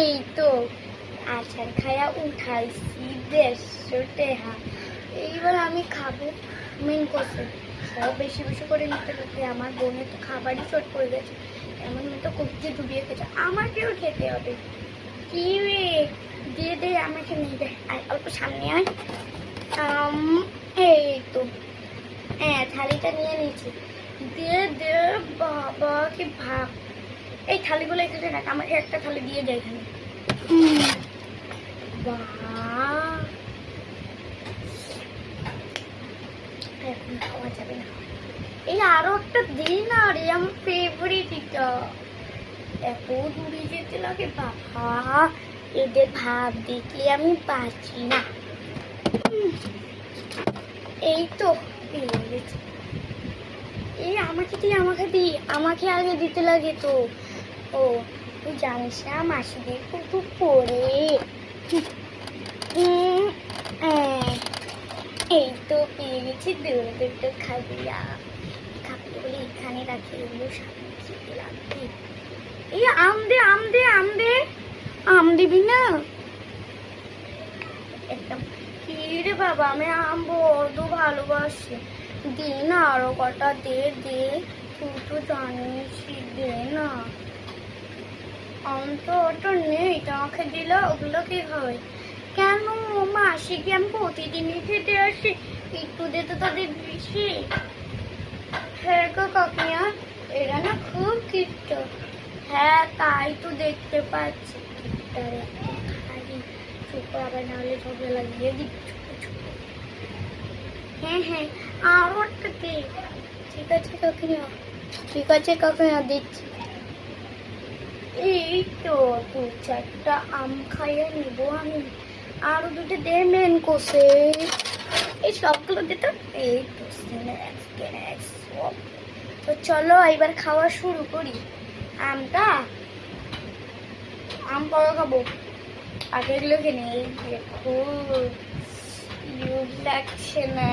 এই তো আচার খায়া উঠাইছি 150 টাকা। এইবার আমি খাবো মেন কোর্সে। সব বেশি বেশি করে নিতে নিতে আমার বোনের তো খাবারই শর্ট পড়ে গেছে, এমন মতো কবজি ডুবিয়ে খেয়েছে, আমাকেও খেতে হবে। কি রে, দিয়ে দে, আমাকে নিয়ে দে, আর অল্প সামনে আয়। এই তো হ্যাঁ, থালিটা নিয়ে নিয়েছি, দিয়ে দে। বাবা কি ভাব, এই থালিগুলো এখানে রাখ, আমাকে একটা থালি দিয়ে যায় এখানে। বাহ, এখন খাওয়া যাবে না, এই আরো একটা দিন। আর আমার ফেভারিট এটা, এত দূরে যেতে লাগে বাবা, এদের ভাব দেখলে আমি পারছি না। এই তো পেয়ে গেছি। এই আমাকে দি, আমাকে দি, আমাকে আগে দিতে লাগে তো। ও তুই জানিস না মাসিদের কিন্তু পড়ে। এই তো পেয়ে গেছি, দৌড়ে দৌড়ে খাবি খাবি বলে এখানে রাখি, এগুলো সামনে খেতে লাগবে। এই আম দে, আম দে, আম দে, আম দিবি না একদম? কি রে বাবা, আমি আম বড্ড ভালোবাসি, দে না আরো কটা, দে দে, তুই তো জানিস, দে না। আম তো ওটা নেই, আমাকে দিলে ওগুলো কি হয়? কেন মাসি কি আমি প্রতিদিনই খেতে আসি, একটু দে তো তাদের বেশি। হ্যাঁ গো কাকিয়া, এরা না খুব কিট্ট। হ্যাঁ তাই তো দেখতে পাচ্ছি, কিট্টারে খালি চুপ আবার, নাহলে ঝগড়া লাগিয়ে দিচ্ছ। হ্যাঁ হ্যাঁ, আরো একটা দে। ঠিক আছে কাকিয়া, ঠিক আছে কাকিয়া, দিচ্ছি। এই তো 2-4টা আম খাইয়ে নিব আমি, আরো দুটো দে মেন কোষে। এই সবগুলো দিতে, এই তো স্ন্যাক্স সব। তো চলো এবার খাওয়া শুরু করি। আমটা, আম পরে খাবো, আগে এগুলো কিনে। এই দেখো লাগছে না?